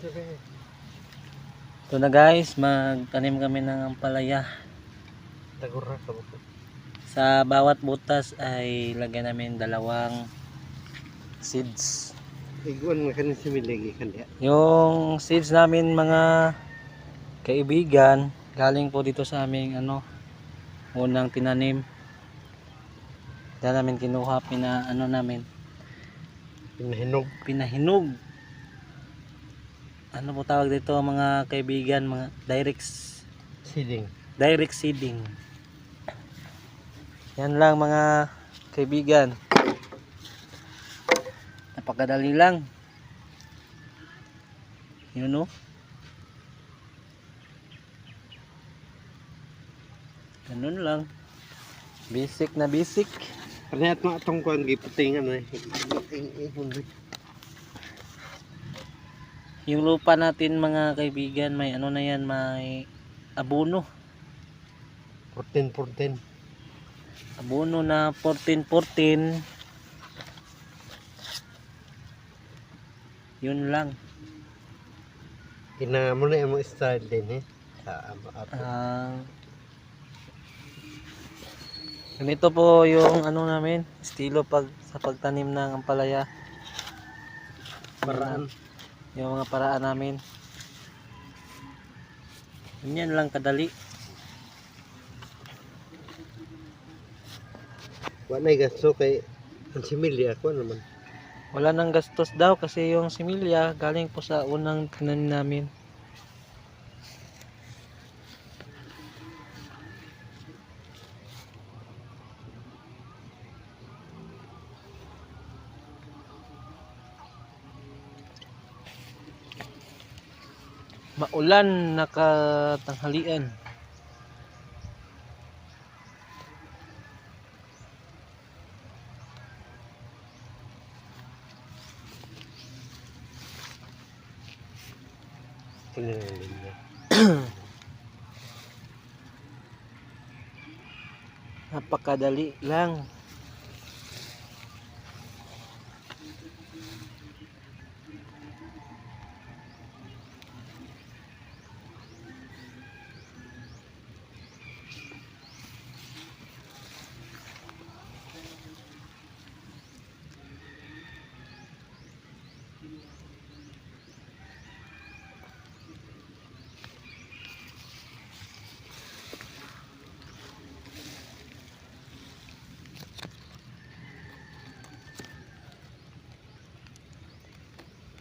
Ito na guys, magtanim kami ng ampalaya. Sa bawat butas ay lagyan namin 2 seeds. Yung seeds namin mga kaibigan, galing po dito sa aming unang tinanim. Diyan namin kinuha, pinahinog. Ano po tawag dito mga kaibigan, mga direct seeding. Yan lang mga kaibigan. Napakadali lang. Yun o. Ganun lang. Basic na basic. Parehas mo atong kuan giputingan eh. Yung lupa natin mga kaibigan, may na yan, may abono. 14. Abono na 14. Yun lang. Kina mo na mo style din eh. Sa Ganito po yung namin, estilo sa pagtanim ng ampalaya. Paraan. Yung mga paraan namin. Ganyan lang kadali. Wala gasto kay ang similya ko naman. Wala nang gastos daw kasi yung similya galing po sa unang tinanim namin. Maulan nakatanghalian. Napakadali lang.